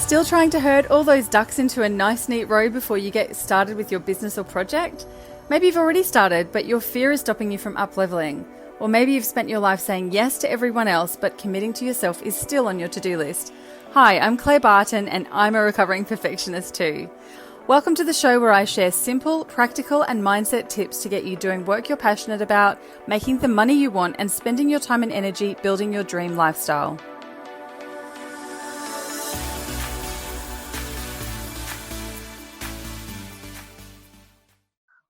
Still trying to herd all those ducks into a nice neat row before you get started with your business or project? Maybe you've already started, but your fear is stopping you from up-leveling. Or maybe you've spent your life saying yes to everyone else, but committing to yourself is still on your to-do list. Hi, I'm Claire Barton, and I'm a recovering perfectionist too. Welcome to the show where I share simple, practical, and mindset tips to get you doing work you're passionate about, making the money you want, and spending your time and energy building your dream lifestyle.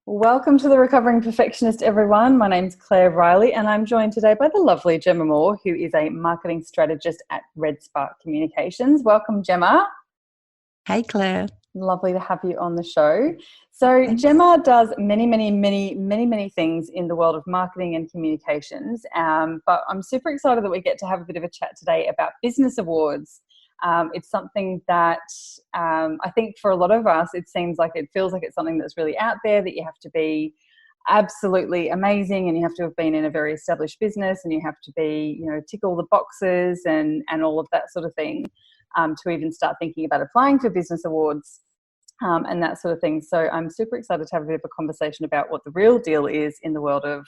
Welcome to the Recovering Perfectionist, everyone. My name's Claire Riley, and I'm joined today by the lovely Gemma Moore, who is a marketing strategist at Red Spark Communications. Welcome, Gemma. Hey, Claire. Lovely to have you on the show. So Gemma does many things in the world of marketing and communications, but I'm super excited that we get to have a bit of a chat today about business awards. It's something that I think for a lot of us, it feels like it's something that's really out there, that you have to be absolutely amazing and you have to have been in a very established business and you have to be, tick all the boxes and all of that sort of thing to even start thinking about applying for business awards and that sort of thing. So I'm super excited to have a bit of a conversation about what the real deal is in the world of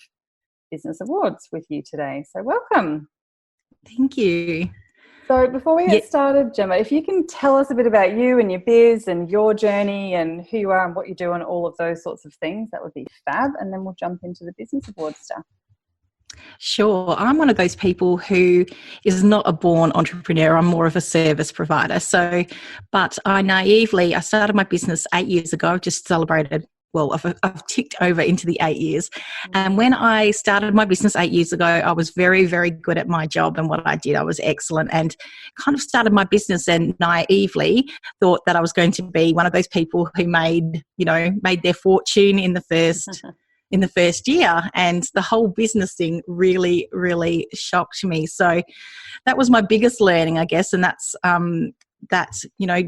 business awards with you today. So welcome. Thank you. So before we get started, Gemma, if you can tell us a bit about you and your biz and your journey and who you are and what you do and all of those sorts of things, that would be fab. And then we'll jump into the business awards stuff. Sure. I'm one of those people who is not a born entrepreneur. I'm more of a service provider. But I started my business 8 years ago. I've just celebrated. Well, I've ticked over into the 8 years. And when I started my business 8 years ago, I was very, very good at my job and what I did. I was excellent and kind of started my business and naively thought that I was going to be one of those people who made their fortune in the first year. And the whole business thing really, really shocked me. So that was my biggest learning, I guess. And that's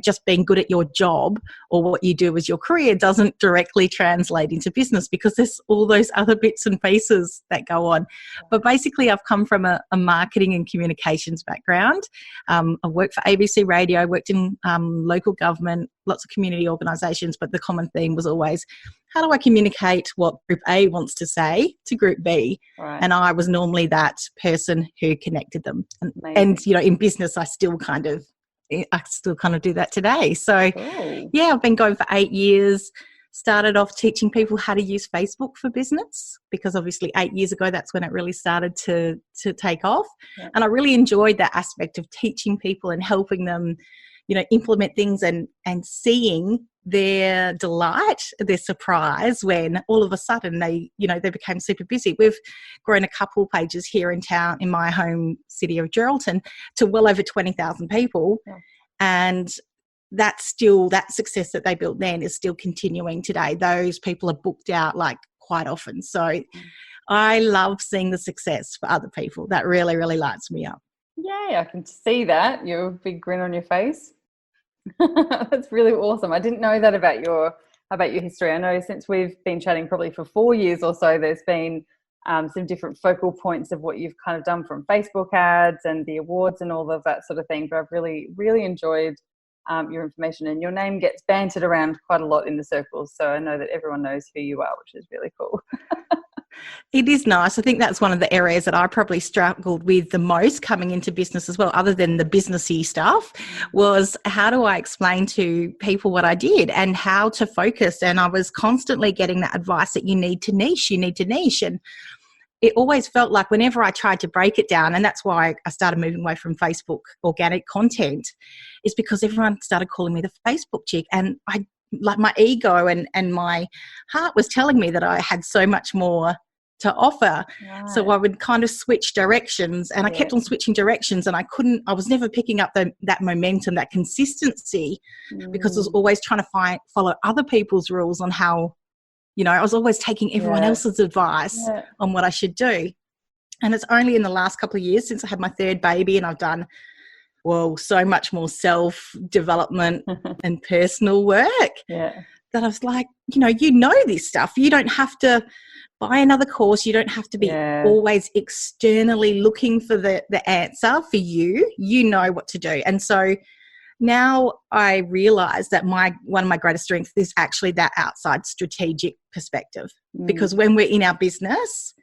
just being good at your job or what you do as your career doesn't directly translate into business because there's all those other bits and pieces that go on. But basically, I've come from a marketing and communications background. I've worked for ABC Radio, worked in local government, lots of community organisations, but the common theme was always, how do I communicate what Group A wants to say to Group B? Right. And I was normally that person who connected them. And in business, I still kind of do that today. So, I've been going for 8 years. Started off teaching people how to use Facebook for business because obviously 8 years ago, that's when it really started to take off. Yeah. And I really enjoyed that aspect of teaching people and helping them, implement things and seeing their delight, their surprise when all of a sudden they became super busy. We've grown a couple pages here in town, in my home city of Geraldton, to well over 20,000 people. Yeah. And that success that they built then is still continuing today. Those people are booked out quite often. So I love seeing the success for other people. That really, really lights me up. Yeah, I can see that. You have a big grin on your face. That's really awesome. I didn't know that about your history. I know since we've been chatting probably for 4 years or so, there's been some different focal points of what you've kind of done from Facebook ads and the awards and all of that sort of thing. But I've really, really enjoyed your information, and your name gets bantered around quite a lot in the circles. So I know that everyone knows who you are, which is really cool. It is nice. I think that's one of the areas that I probably struggled with the most coming into business as well, other than the businessy stuff, was how do I explain to people what I did and how to focus. And I was constantly getting that advice that you need to niche. And it always felt like whenever I tried to break it down, and that's why I started moving away from Facebook organic content, is because everyone started calling me the Facebook chick. And my ego and my heart was telling me that I had so much more to offer. Right. So I would kind of switch directions, and I kept on switching directions, and I was never picking up that momentum, that consistency, because I was always trying to follow other people's rules on how, I was always taking everyone else's advice on what I should do. And it's only in the last couple of years since I had my third baby and I've done, so much more self-development and personal work that I was like, this stuff. You don't have to buy another course. You don't have to be always externally looking for the answer for you. You know what to do. And so now I realize that one of my greatest strengths is actually that outside strategic perspective. Because when we're in our business,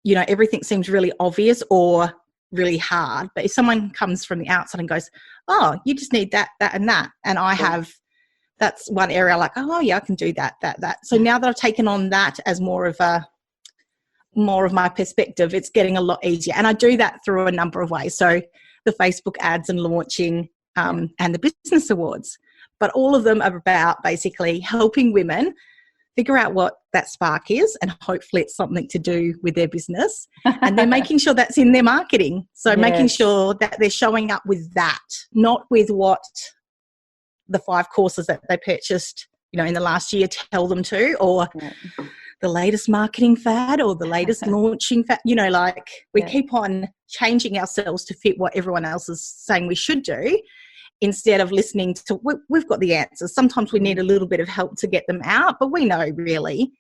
everything seems really obvious or really hard. But if someone comes from the outside and goes, oh, you just need that, that, and that. And I have, that's one area like, oh yeah, I can do that, that, that. So now that I've taken on that as more of my perspective, it's getting a lot easier. And I do that through a number of ways. So the Facebook ads and launching and the business awards. But all of them are about basically helping women figure out what that spark is, and hopefully it's something to do with their business, and they're making sure that's in their marketing. So making sure that they're showing up with that, not with what the 5 courses that they purchased, in the last year tell them to, or the latest marketing fad or the latest launching fad. We keep on changing ourselves to fit what everyone else is saying we should do, instead of listening to, we've got the answers. Sometimes we need a little bit of help to get them out, but we know really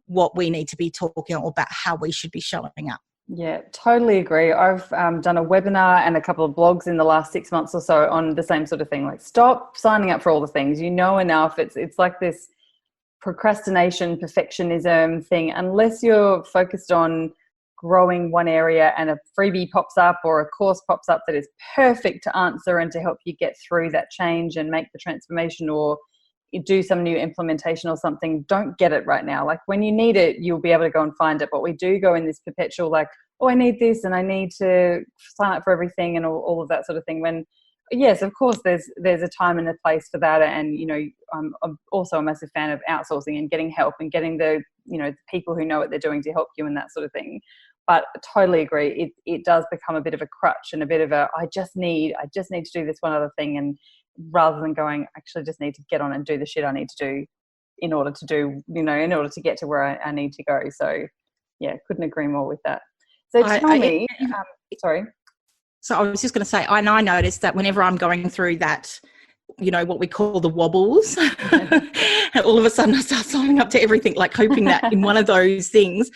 what we need to be talking about, how we should be showing up. Yeah, totally agree. I've done a webinar and a couple of blogs in the last 6 months or so on the same sort of thing. Like, stop signing up for all the things. Enough. It's like this procrastination, perfectionism thing. Unless you're focused on growing one area and a freebie pops up or a course pops up that is perfect to answer and to help you get through that change and make the transformation, or you do some new implementation or something, don't get it right now. Like, when you need it, you'll be able to go and find it. But we do go in this perpetual like, oh, I need this and I need to sign up for everything and all of that sort of thing. When yes, of course, there's a time and a place for that. And, I'm also a massive fan of outsourcing and getting help and getting the people who know what they're doing to help you and that sort of thing. But I totally agree. It does become a bit of a crutch and a bit of a, I just need to do this one other thing. And rather than going, I actually just need to get on and do the shit I need to do in order to get to where I need to go. So yeah, couldn't agree more with that. So tell me, sorry. So I was just going to say, I noticed that whenever I'm going through that, what we call the wobbles, and all of a sudden I start signing up to everything, like hoping that in one of those things.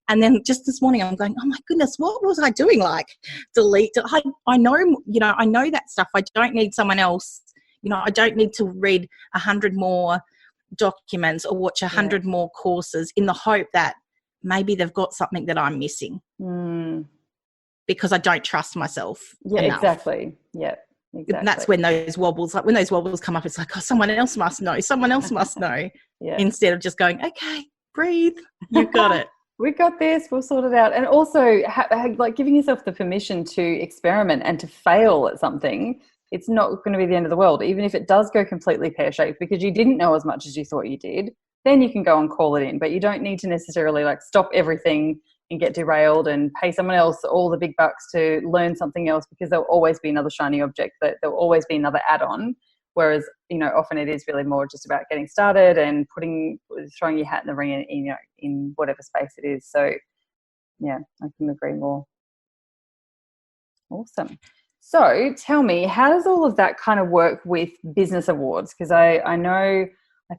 And then just this morning I'm going, oh my goodness, what was I doing? Like, delete. I know that stuff. I don't need someone else. I don't need to read 100 more documents or watch 100 more courses in the hope that maybe they've got something that I'm missing. Because I don't trust myself enough. Exactly. Yeah, exactly. And that's when those wobbles come up, it's like, oh, someone else must know. Instead of just going, okay, breathe, you've got it. We got this, we'll sort it out. And also like giving yourself the permission to experiment and to fail at something. It's not going to be the end of the world, even if it does go completely pear-shaped because you didn't know as much as you thought you did. Then you can go and call it in, but you don't need to necessarily like stop everything and get derailed and pay someone else all the big bucks to learn something else, because there'll always be another shiny object, that there'll always be another add-on. Whereas, often it is really more just about getting started and throwing your hat in the ring in whatever space it is. So yeah, I couldn't agree more. Awesome. So tell me, how does all of that kind of work with business awards? Because I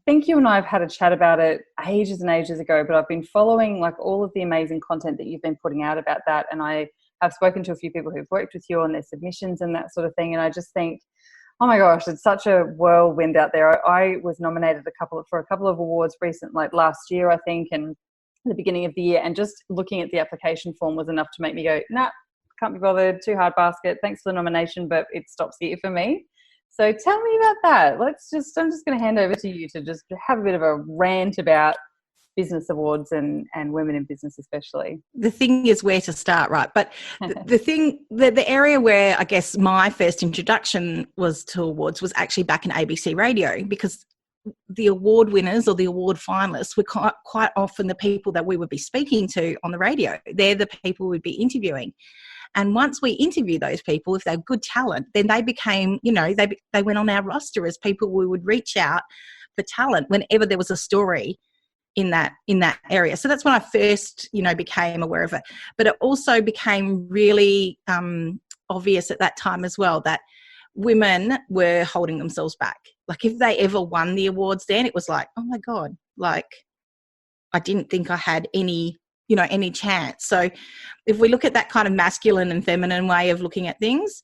think you and I have had a chat about it ages and ages ago, but I've been following like all of the amazing content that you've been putting out about that. And I have spoken to a few people who've worked with you on their submissions and that sort of thing. And I just think, oh my gosh, it's such a whirlwind out there. I was nominated for a couple of awards like last year, I think, and the beginning of the year. And just looking at the application form was enough to make me go, nah, can't be bothered, too hard basket. Thanks for the nomination, but it stops here for me. So tell me about that. I'm just going to hand over to you to just have a bit of a rant about business awards and women in business especially. The thing is where to start, right? But the area where I guess my first introduction was to awards was actually back in ABC Radio, because the award winners or the award finalists were quite often the people that we would be speaking to on the radio. They're the people we'd be interviewing. And once we interview those people, if they're good talent, then they became, they went on our roster as people we would reach out for talent whenever there was a story in that area. So that's when I first, became aware of it. But it also became really obvious at that time as well that women were holding themselves back. Like if they ever won the awards, then it was like, oh my God, like I didn't think I had any chance. So if we look at that kind of masculine and feminine way of looking at things,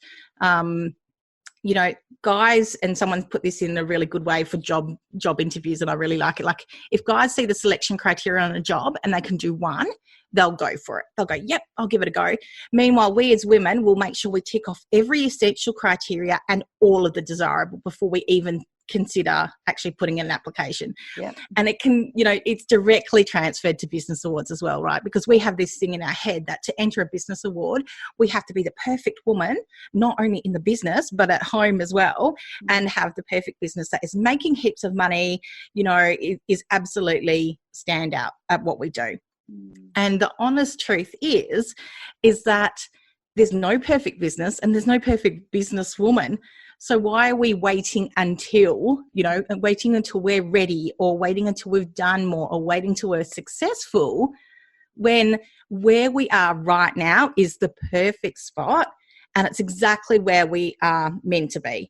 you know, guys, and someone put this in a really good way for job interviews, and I really like it. Like, if guys see the selection criteria on a job and they can do one, they'll go for it. They'll go, yep, I'll give it a go. Meanwhile, we as women will make sure we tick off every essential criteria and all of the desirable before we even consider actually putting in an application. Yeah. And it can, you know, it's directly transferred to business awards as well, right? Because we have this thing in our head that to enter a business award, we have to be the perfect woman, not only in the business, but at home as well, and have the perfect business that is making heaps of money, you know, is absolutely stand out at what we do. And the honest truth is that there's no perfect business and there's no perfect businesswoman. So why are we waiting until, you know, waiting until we're ready, or waiting until we've done more, or waiting until we're successful, when where we are right now is the perfect spot, and it's exactly where we are meant to be.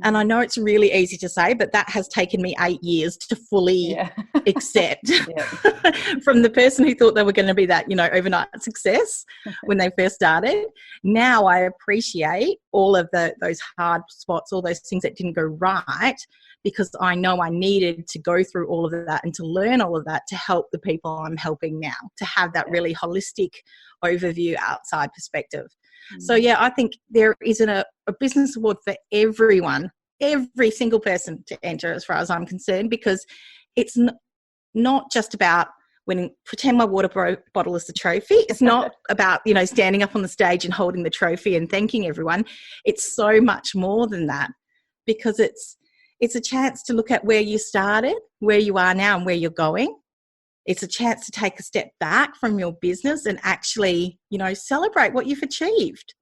And I know it's really easy to say, but that has taken me 8 years to fully accept from the person who thought they were going to be that, you know, overnight success when they first started. Now I appreciate all of those hard spots, all those things that didn't go right, because I know I needed to go through all of that and to learn all of that to help the people I'm helping now, to have that really holistic overview, outside perspective. So, yeah, I think there isn't a business award for everyone, every single person to enter, as far as I'm concerned, because it's not just about winning. Pretend my water bottle is the trophy. It's not about, you know, standing up on the stage and holding the trophy and thanking everyone. It's so much more than that, because it's a chance to look at where you started, where you are now, and where you're going. It's a chance to take a step back from your business and actually, you know, celebrate what you've achieved.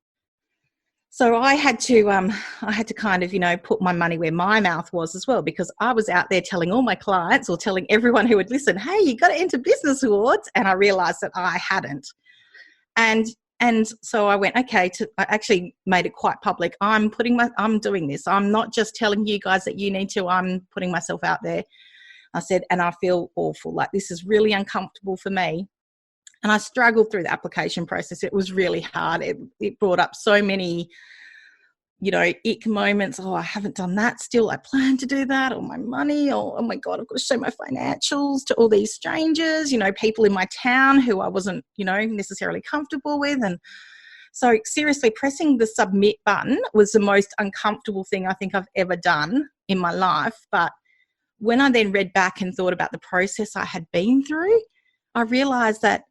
So I had to kind of, you know, put my money where my mouth was as well, because I was out there telling all my clients, or telling everyone who would listen, hey, you got to enter business awards. And I realized that I hadn't. And so I went, okay, I actually made it quite public. I'm doing this. I'm not just telling you guys that you need to, I'm putting myself out there. I said, and I feel awful. Like, this is really uncomfortable for me. And I struggled through the application process. It was really hard. It brought up so many, you know, ick moments. Oh, I haven't done that still. I plan to do that. Or my money. Or, oh my God, I've got to show my financials to all these strangers, you know, people in my town who I wasn't, you know, necessarily comfortable with. And so seriously, pressing the submit button was the most uncomfortable thing I think I've ever done in my life. But when I then read back and thought about the process I had been through, I realized that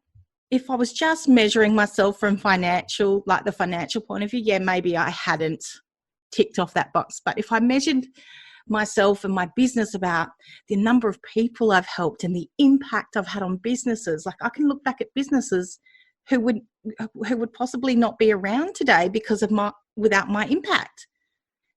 if I was just measuring myself from the financial point of view, yeah, maybe I hadn't ticked off that box. But if I measured myself and my business about the number of people I've helped and the impact I've had on businesses, like, I can look back at businesses who would possibly not be around today without my impact.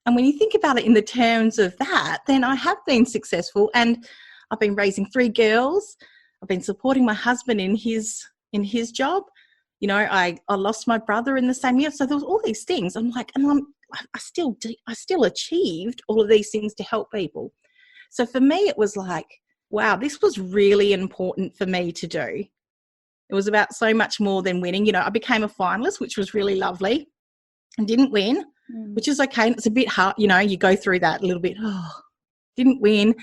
And when you think about it in the terms of that, then I have been successful, and I've been raising 3 girls. I've been supporting my husband in his job. You know, I lost my brother in the same year. So there was all these things. I'm like, and I still achieved all of these things to help people. So for me, it was like, wow, this was really important for me to do. It was about so much more than winning. You know, I became a finalist, which was really lovely, and didn't win. Which is okay. It's a bit hard, you know, you go through that a little bit, didn't win.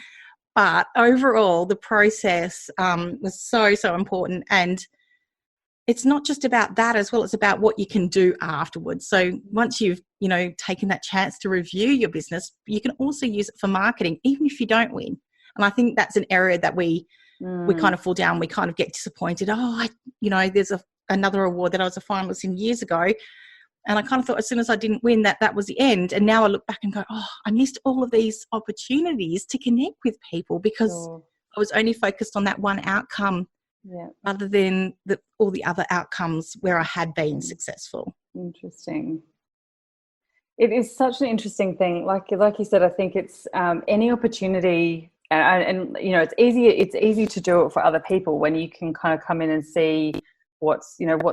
But overall, the process was so, so important. And it's not just about that as well. It's about what you can do afterwards. So once you've, you know, taken that chance to review your business, you can also use it for marketing, even if you don't win. And I think that's an area that we kind of fall down. We kind of get disappointed. There's another award that I was a finalist in years ago. And I kind of thought as soon as I didn't win that was the end. And now I look back and go, I missed all of these opportunities to connect with people because I was only focused on that one outcome rather than all the other outcomes where I had been successful. Interesting. It is such an interesting thing. Like you said, I think it's any opportunity and you know, it's easy to do it for other people when you can kind of come in and see what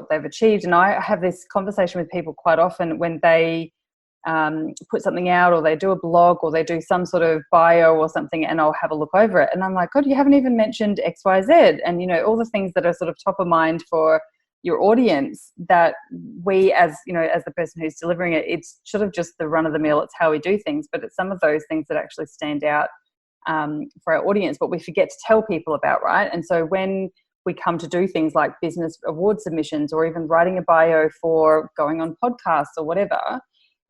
they've achieved. And I have this conversation with people quite often when they put something out, or they do a blog, or they do some sort of bio or something, and I'll have a look over it and I'm like, God, you haven't even mentioned XYZ, and you know, all the things that are sort of top of mind for your audience, that we, as you know, as the person who's delivering it, it's sort of just the run of the mill, it's how we do things, but it's some of those things that actually stand out for our audience, but we forget to tell people about, right? And so when we come to do things like business award submissions, or even writing a bio for going on podcasts or whatever,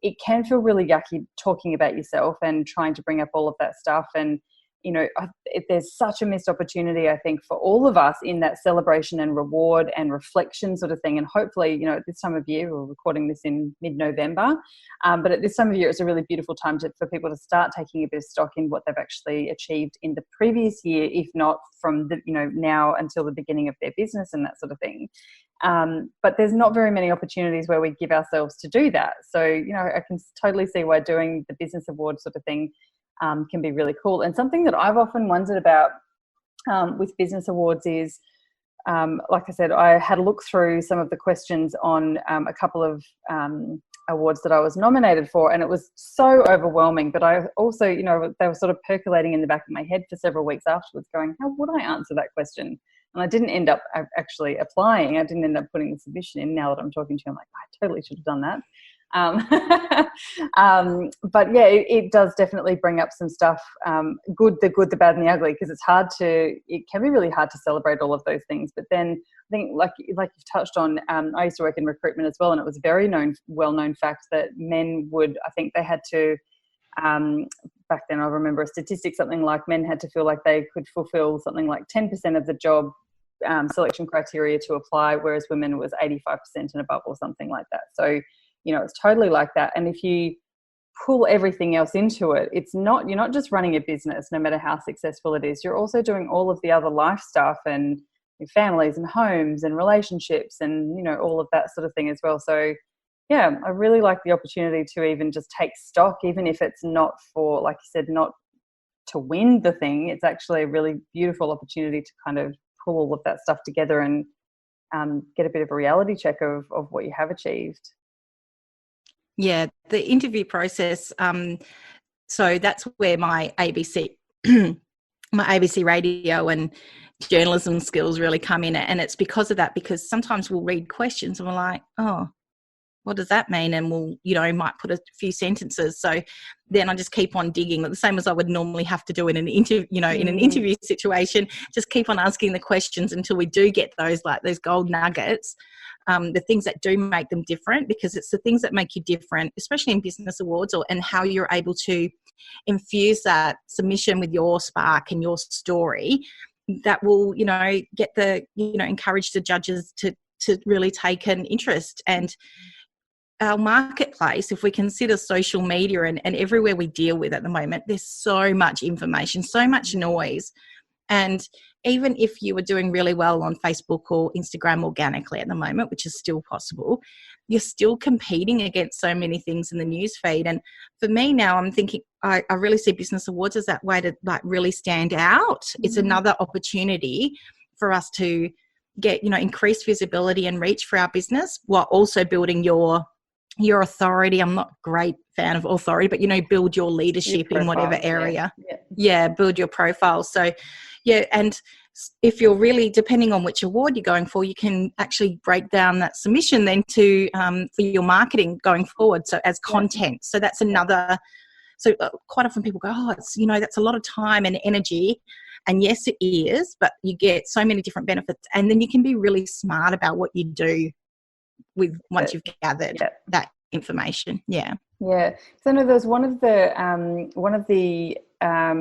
it can feel really yucky talking about yourself and trying to bring up all of that stuff. And you know, there's such a missed opportunity, I think, for all of us in that celebration and reward and reflection sort of thing. And hopefully, you know, at this time of year, we're recording this in mid-November, but at this time of year, it's a really beautiful time for people to start taking a bit of stock in what they've actually achieved in the previous year, if not from the, you know, now until the beginning of their business and that sort of thing. But there's not very many opportunities where we give ourselves to do that. So, you know, I can totally see why doing the business award sort of thing can be really cool. And something that I've often wondered about with business awards is, like I said, I had a look through some of the questions on a couple of awards that I was nominated for, and it was so overwhelming. But I also, you know, they were sort of percolating in the back of my head for several weeks afterwards, going, how would I answer that question? And I didn't end up actually applying. I didn't end up putting the submission in. Now that I'm talking to you, I'm like, I totally should have done that. But yeah, it does definitely bring up some stuff, the good, the bad and the ugly, because it can be really hard to celebrate all of those things. But then I think like you've touched on, I used to work in recruitment as well, and it was a very well-known fact that men would, I think they had to, back then I remember a statistic, something like men had to feel like they could fulfill something like 10% of the job selection criteria to apply, whereas women was 85% and above or something like that. So you know, it's totally like that. And if you pull everything else into it, you're not just running a business, no matter how successful it is. You're also doing all of the other life stuff and your families and homes and relationships and, you know, all of that sort of thing as well. So yeah, I really like the opportunity to even just take stock, even if it's not for, like you said, not to win the thing. It's actually a really beautiful opportunity to kind of pull all of that stuff together and get a bit of a reality check of what you have achieved. Yeah, the interview process. So that's where my ABC radio and journalism skills really come in. And it's because of that, because sometimes we'll read questions and we're like, oh, what does that mean? And we'll, you know, might put a few sentences. So then I just keep on digging, the same as I would normally have to do in an interview, you know, in an interview situation, just keep on asking the questions until we do get those gold nuggets, the things that do make them different, because it's the things that make you different, especially in business awards, and how you're able to infuse that submission with your spark and your story that will, you know, encourage the judges to really take an interest. And our marketplace, if we consider social media and everywhere we deal with at the moment, there's so much information, so much noise. And even if you were doing really well on Facebook or Instagram organically at the moment, which is still possible, you're still competing against so many things in the news feed. And for me now, I'm thinking I really see business awards as that way to like really stand out. It's another opportunity for us to get, you know, increased visibility and reach for our business, while also building your authority. I'm not a great fan of authority, but, you know, build your leadership in whatever area. Yeah, build your profile. So, yeah, and if you're really, depending on which award you're going for, you can actually break down that submission then to for your marketing going forward, so as content. So that's another. So quite often people go, oh, it's, you know, that's a lot of time and energy. And yes, it is, but you get so many different benefits. And then you can be really smart about what you do with once you've gathered that information. Yeah. So no, there's one of the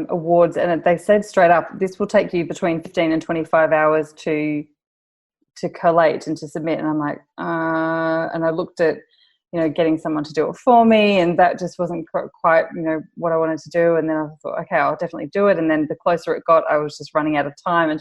awards, and they said straight up, this will take you between 15 and 25 hours to collate and to submit. And I'm like, and I looked at, you know, getting someone to do it for me, and that just wasn't quite, you know, what I wanted to do. And then I thought, okay, I'll definitely do it. And then the closer it got, I was just running out of time and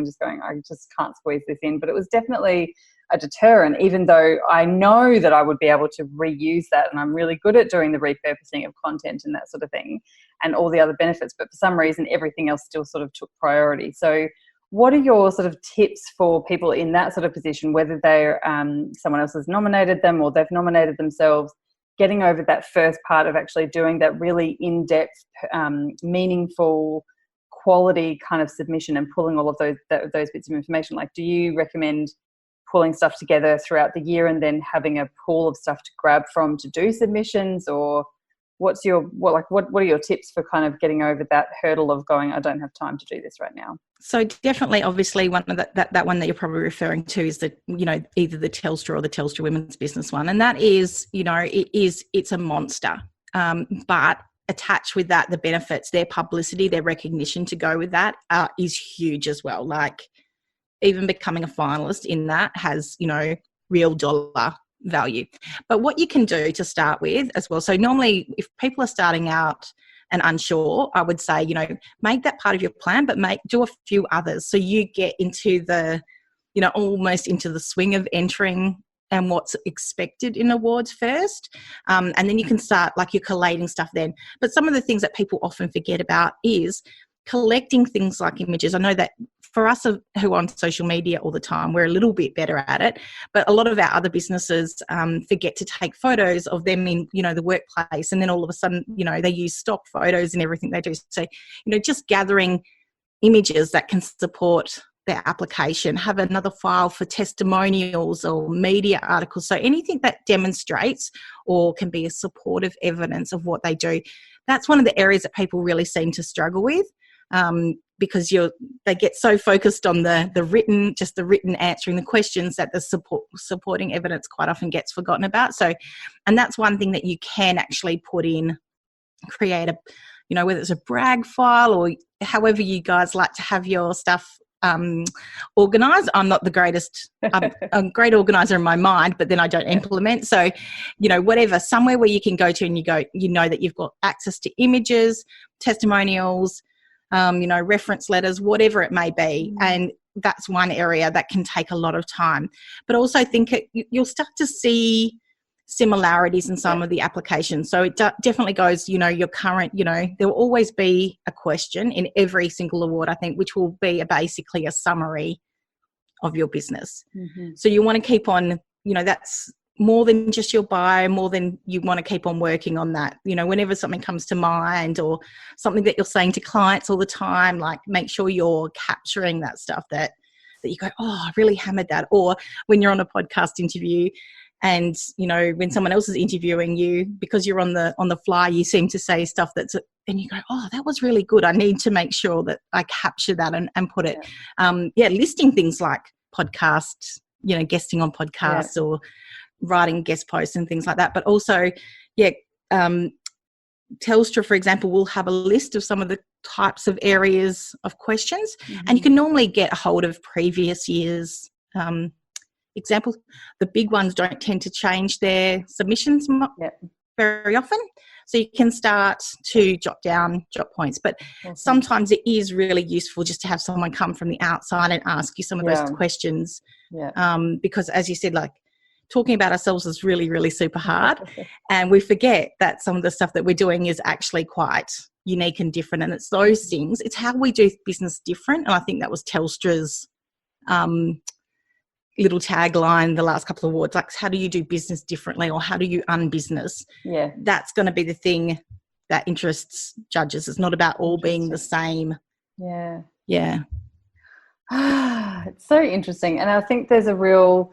just going, I just can't squeeze this in. But it was definitely a deterrent, even though I know that I would be able to reuse that, and I'm really good at doing the repurposing of content and that sort of thing and all the other benefits, but for some reason everything else still sort of took priority. So what are your sort of tips for people in that sort of position, whether they're someone else has nominated them or they've nominated themselves, getting over that first part of actually doing that really in-depth, meaningful, quality kind of submission and pulling all of those bits of information? Like, do you recommend pulling stuff together throughout the year and then having a pool of stuff to grab from to do submissions? Or what are your tips for kind of getting over that hurdle of going, I don't have time to do this right now? So definitely, obviously, one of that one that you're probably referring to is the, either the Telstra or the Telstra Women's Business one. And that is, it's a monster. But attached with that, the benefits, their publicity, their recognition to go with that is huge as well. Like, even becoming a finalist in that has, real dollar value. But what you can do to start with as well, so normally if people are starting out and unsure, I would say, make that part of your plan, but do a few others so you get into the, almost into the swing of entering and what's expected in awards first. And then you can start, like, you're collating stuff then. But some of the things that people often forget about is collecting things like images. I know that for us who are on social media all the time, we're a little bit better at it, but a lot of our other businesses forget to take photos of them in, the workplace, and then all of a sudden, they use stock photos and everything they do. So, just gathering images that can support their application, have another file for testimonials or media articles. So anything that demonstrates or can be a supportive evidence of what they do. That's one of the areas that people really seem to struggle with. Because they get so focused on the written answering the questions that the supporting evidence quite often gets forgotten about. So, and that's one thing that you can actually put in, create a, whether it's a brag file or however you guys like to have your stuff organised. I'm not the greatest, I'm a great organiser in my mind, but then I don't implement. So, whatever, somewhere where you can go to and that you've got access to images, testimonials, reference letters, whatever it may be. And that's one area that can take a lot of time. But also I think you'll start to see similarities in some of the applications. So it definitely goes, your current, there will always be a question in every single award, I think, which will be basically a summary of your business. Mm-hmm. So you want to keep on, that's more than just your bio, more than you want to keep on working on that. Whenever something comes to mind or something that you're saying to clients all the time, like, make sure you're capturing that stuff that you go, oh, I really hammered that. Or when you're on a podcast interview and, when someone else is interviewing you, because you're on the fly, you seem to say stuff and you go, oh, that was really good. I need to make sure that I capture that and put it. Listing things like podcasts, guesting on podcasts or writing guest posts and things like that. But also, Telstra, for example, will have a list of some of the types of areas of questions, and you can normally get a hold of previous years' examples. The big ones don't tend to change their submissions very often, so you can start to jot points. But sometimes it is really useful just to have someone come from the outside and ask you some of those questions, because, as you said, like, talking about ourselves is really, really super hard. And we forget that some of the stuff that we're doing is actually quite unique and different. And it's those things. It's how we do business different. And I think that was Telstra's little tagline the last couple of awards, like, how do you do business differently, or how do you unbusiness? Yeah. That's going to be the thing that interests judges. It's not about all being the same. Yeah. Yeah. It's so interesting. And I think there's a really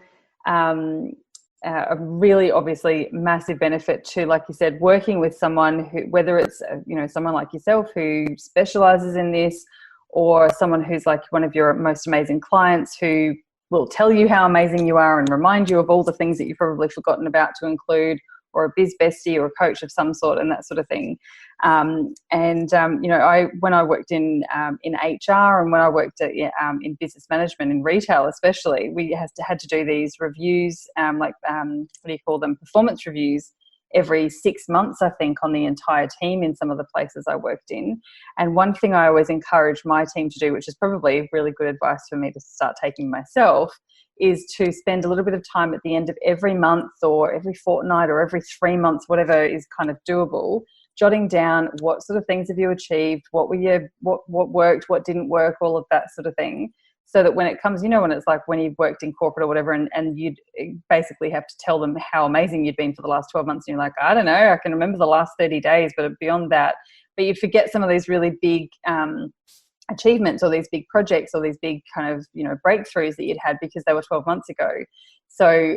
obviously massive benefit to, like you said, working with someone who, whether it's someone like yourself who specializes in this, or someone who's like one of your most amazing clients who will tell you how amazing you are and remind you of all the things that you've probably forgotten about to include, or a biz bestie or a coach of some sort, and that sort of thing. When I worked in HR, and when I worked in business management in retail especially, we had to do these reviews, what do you call them, performance reviews, every 6 months, I think, on the entire team in some of the places I worked in. And one thing I always encourage my team to do, which is probably really good advice for me to start taking myself, is to spend a little bit of time at the end of every month or every fortnight or every 3 months, whatever is kind of doable, jotting down what sort of things have you achieved, what worked, what didn't work, all of that sort of thing. So that when it comes, when it's like when you've worked in corporate or whatever, and you'd basically have to tell them how amazing you'd been for the last 12 months. And you're like, I don't know, I can remember the last 30 days, but beyond that, but you forget some of these really big achievements or these big projects or these big kind of, you know, breakthroughs that you'd had because they were 12 months ago. So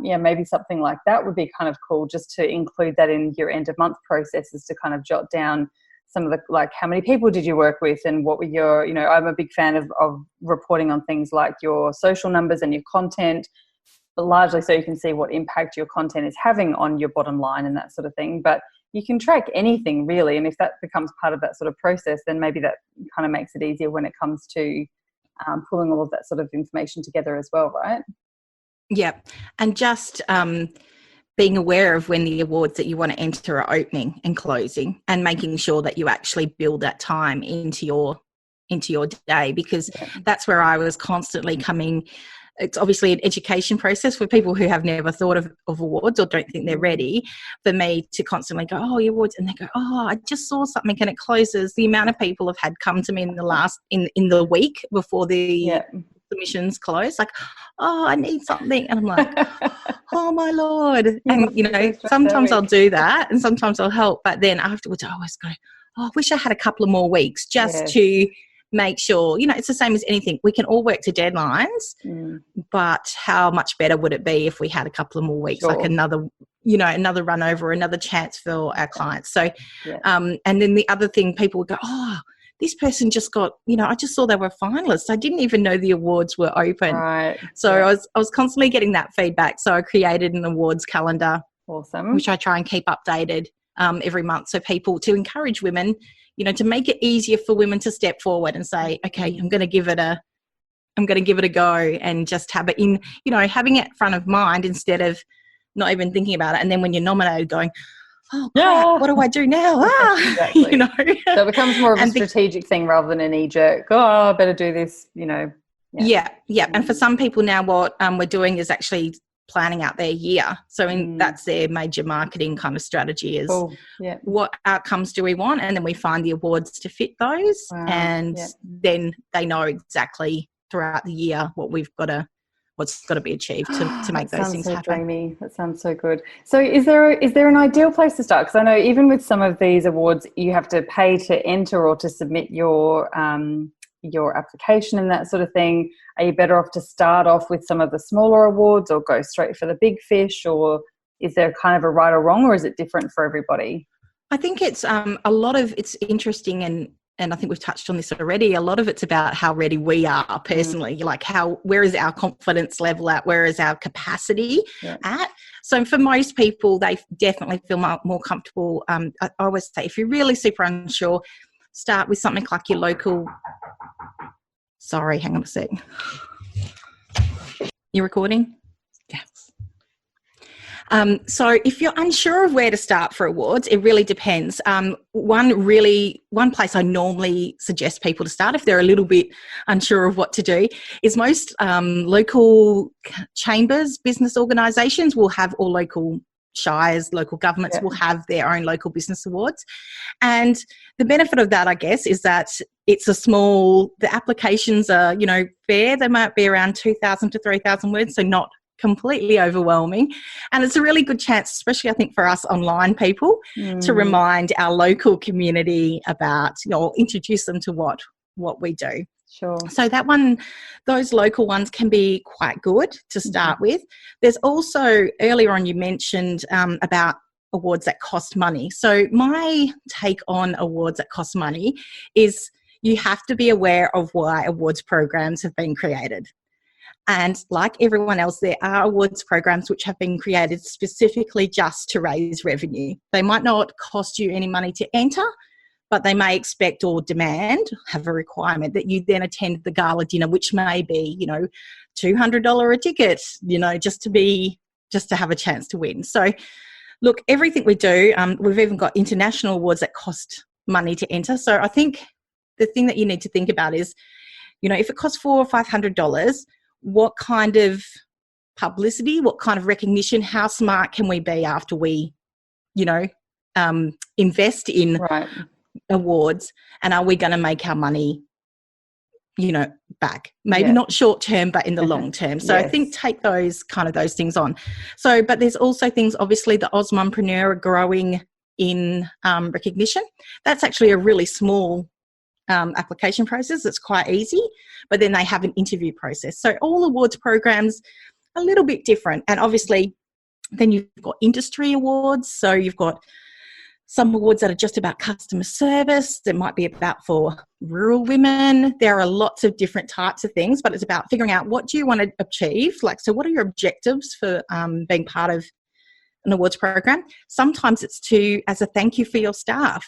yeah, maybe something like that would be kind of cool, just to include that in your end of month processes, to kind of jot down some of the, like, how many people did you work with, and what were your, you know, I'm a big fan of reporting on things like your social numbers and your content, but largely so you can see what impact your content is having on your bottom line and that sort of thing. But you can track anything really, and if that becomes part of that sort of process, then maybe that kind of makes it easier when it comes to pulling all of that sort of information together as well, right? Yeah, and just being aware of when the awards that you want to enter are opening and closing, and making sure that you actually build that time into your day, because that's where I was constantly coming. It's obviously an education process for people who have never thought of awards or don't think they're ready, for me to constantly go, oh, your awards, and they go, oh, I just saw something and it closes. The amount of people have had come to me in the week before the submissions close, like, oh, I need something, and I'm like, oh my Lord. And you know, sometimes I'll do that and sometimes I'll help, but then afterwards I always go, oh, I wish I had a couple of more weeks just to make sure, you know, it's the same as anything. We can all work to deadlines, but how much better would it be if we had a couple of more weeks, like another run over, another chance for our clients. So, and then the other thing, people would go, oh, this person just got, you know, I just saw they were finalists. I didn't even know the awards were open. Right. So I was constantly getting that feedback. So I created an awards calendar, which I try and keep updated every month. So people, to encourage women, you know, to make it easier for women to step forward and say, okay, I'm going to give it a go, and just have it in, you know, having it front of mind instead of not even thinking about it. And then when you're nominated, going, oh crap, what do I do now? Exactly. You know, so it becomes more of a strategic thing rather than a knee jerk. Oh, I better do this. You know. Yeah. And for some people now, what we're doing is actually planning out their year. So that's their major marketing kind of strategy, is what outcomes do we want, and then we find the awards to fit those, and then they know exactly throughout the year what's got to be achieved to make those things happen. Dreamy. That sounds so good. So is there an ideal place to start? Because I know even with some of these awards, you have to pay to enter or to submit your application and that sort of thing. Are you better off to start off with some of the smaller awards, or go straight for the big fish, or is there kind of a right or wrong, or is it different for everybody? I think it's it's interesting, and I think we've touched on this already. A lot of it's about how ready we are personally, like where is our confidence level at, where is our capacity at. So for most people, they definitely feel more comfortable. I always say, if you're really super unsure, start with something like your local. Sorry, hang on a sec. You're recording? Yes. So if you're unsure of where to start for awards, it really depends. One place I normally suggest people to start if they're a little bit unsure of what to do is most local chambers, business organisations will have, or local shires, local governments will have their own local business awards. And the benefit of that, I guess, is that it's the applications are, you know, fair. They might be around 2,000 to 3,000 words, so not completely overwhelming. And it's a really good chance, especially I think for us online people, to remind our local community about, you know, introduce them to what we do. Sure. So those local ones can be quite good to start with. There's also, earlier on you mentioned about awards that cost money. So my take on awards that cost money is you have to be aware of why awards programs have been created. And like everyone else, there are awards programs which have been created specifically just to raise revenue. They might not cost you any money to enter, but they may expect or have a requirement that you then attend the gala dinner, which may be, you know, $200 a ticket, you know, just to have a chance to win. So look, everything we do, we've even got international awards that cost money to enter. So I think the thing that you need to think about is, you know, if it costs $400 or $500, what kind of publicity, what kind of recognition, how smart can we be after we, you know, invest in awards, and are we going to make our money, you know, back? Maybe not short term, but in the long term. So I think take those things on. So, but there's also things, obviously the Ausmumpreneur are growing in recognition. That's actually a really small application process. It's quite easy, but then they have an interview process. So all awards programs are a little bit different. And obviously then you've got industry awards. So you've got some awards that are just about customer service. That might be about for rural women. There are lots of different types of things, but it's about figuring out what do you want to achieve? Like, so what are your objectives for being part of an awards program? Sometimes it's as a thank you for your staff,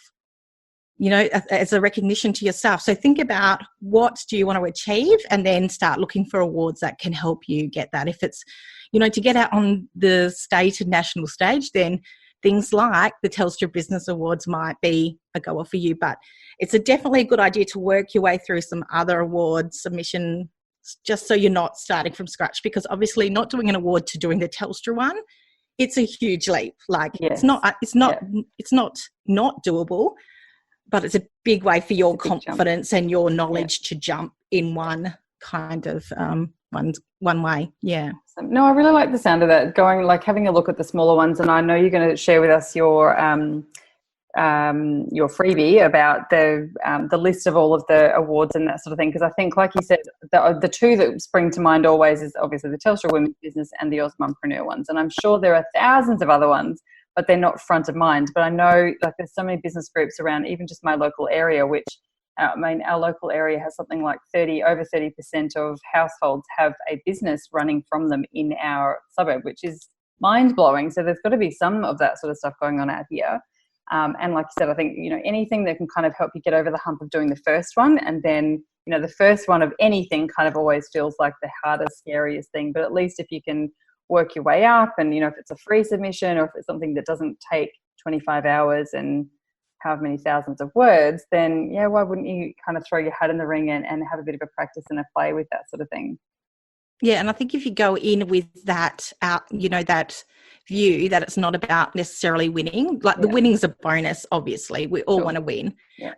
you know, as a recognition to your staff. So think about what do you want to achieve and then start looking for awards that can help you get that. If it's, you know, to get out on the state and national stage, then things like the Telstra Business Awards might be a goer for you, but it's definitely a good idea to work your way through some other award submission just so you're not starting from scratch, because obviously not doing an award to doing the Telstra one, it's a huge leap. Like it's not doable, but it's a big way for your confidence and your knowledge to jump in one kind of one way. Yeah. No, I really like the sound of that, going like having a look at the smaller ones. And I know you're going to share with us your freebie about the list of all of the awards and that sort of thing. Because I think, like you said, the two that spring to mind always is obviously the Telstra Women's Business and the Mumpreneur ones. And I'm sure there are thousands of other ones, but they're not front of mind. But I know like there's so many business groups around, even just my local area, which our local area has something like over 30% of households have a business running from them in our suburb, which is mind-blowing. So there's got to be some of that sort of stuff going on out here. And like you said, I think, you know, anything that can kind of help you get over the hump of doing the first one, and then, you know, the first one of anything kind of always feels like the hardest, scariest thing. But at least if you can work your way up and, you know, if it's a free submission or if it's something that doesn't take 25 hours and however many thousands of words, then yeah, why wouldn't you kind of throw your hat in the ring and have a bit of a practice and a play with that sort of thing? Yeah, and I think if you go in with that, you know, that view that it's not about necessarily winning, like the winning's a bonus, obviously. We all want to win. Yeah.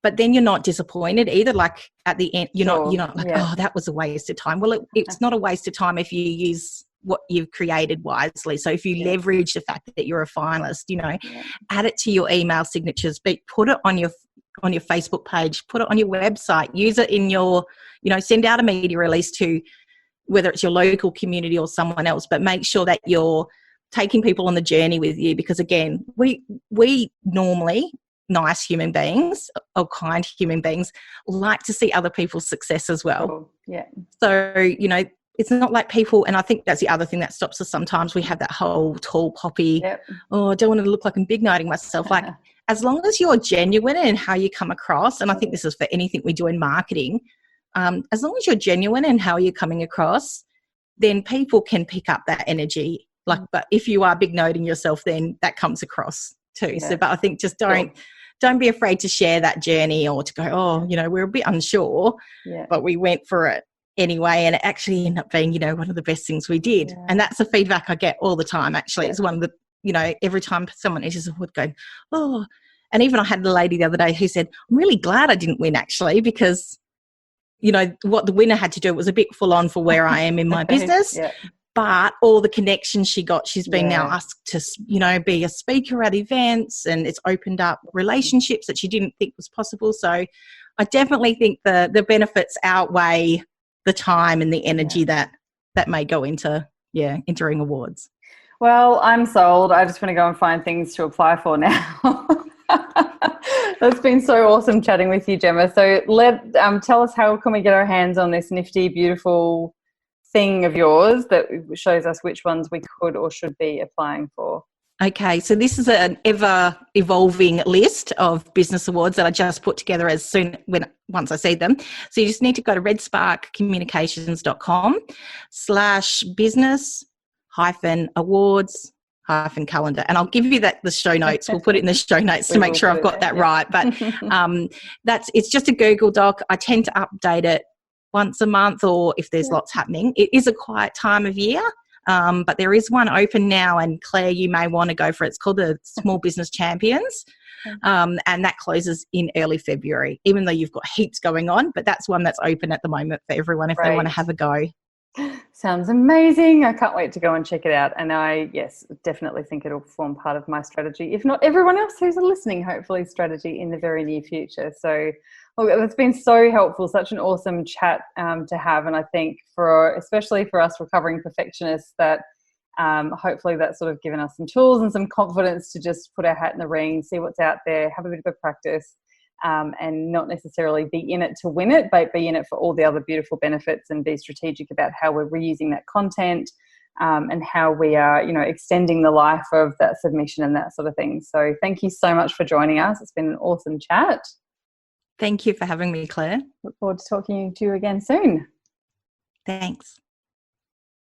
But then you're not disappointed either. Like at the end, you're not like, oh, that was a waste of time. Well, it's not a waste of time if you use what you've created wisely. So if you leverage the fact that you're a finalist, you know, add it to your email signatures, but put it on your Facebook page, put it on your website, use it in your, you know, send out a media release to whether it's your local community or someone else, but make sure that you're taking people on the journey with you, because again, we normally, nice human beings or kind human beings, like to see other people's success as well. Cool. Yeah. So, you know, it's not like people, and I think that's the other thing that stops us sometimes. We have that whole tall poppy, oh, I don't want to look like I'm big noting myself. Like, as long as you're genuine in how you come across, and I think this is for anything we do in marketing, as long as you're genuine in how you're coming across, then people can pick up that energy. Like, but if you are big noting yourself, then that comes across too. Yeah. So, but I think just don't be afraid to share that journey, or to go, oh, you know, we're a bit unsure, but we went for it anyway, and it actually ended up being, you know, one of the best things we did. And that's the feedback I get all the time. Actually, it's one of the, you know, every time someone issues a award, going, oh, and even I had the lady the other day who said, I'm really glad I didn't win actually, because, you know, what the winner had to do was a bit full on for where I am in my business. But all the connections she got, she's been now asked to, you know, be a speaker at events, and it's opened up relationships that she didn't think was possible. So I definitely think the benefits outweigh the time and the energy that may go into entering awards. Well, I'm sold. I just want to go and find things to apply for now. That's been so awesome chatting with you, Gemma. So tell us, how can we get our hands on this nifty, beautiful thing of yours that shows us which ones we could or should be applying for? Okay, so this is an ever-evolving list of business awards that I just put together once I see them. So you just need to go to redsparkcommunications.com/business-awards-calendar, and I'll give you the show notes. We'll put it in the show notes to make sure I've got that right. But it's just a Google Doc. I tend to update it once a month, or if there's lots happening. It is a quiet time of year. But there is one open now, and Claire, you may want to go for it. It's called the Small Business Champions, and that closes in early February, even though you've got heaps going on. But that's one that's open at the moment for everyone if they want to have a go. Sounds amazing. I can't wait to go and check it out. And I, yes, definitely think it'll form part of my strategy, if not everyone else who's listening, hopefully strategy in the very near future. So look, it's been so helpful, such an awesome chat to have. And I think especially for us recovering perfectionists, that hopefully that's sort of given us some tools and some confidence to just put our hat in the ring, see what's out there, have a bit of a practice. And not necessarily be in it to win it, but be in it for all the other beautiful benefits, and be strategic about how we're reusing that content, and how we are, extending the life of that submission and that sort of thing. So thank you so much for joining us. It's been an awesome chat. Thank you for having me, Claire. Look forward to talking to you again soon. Thanks.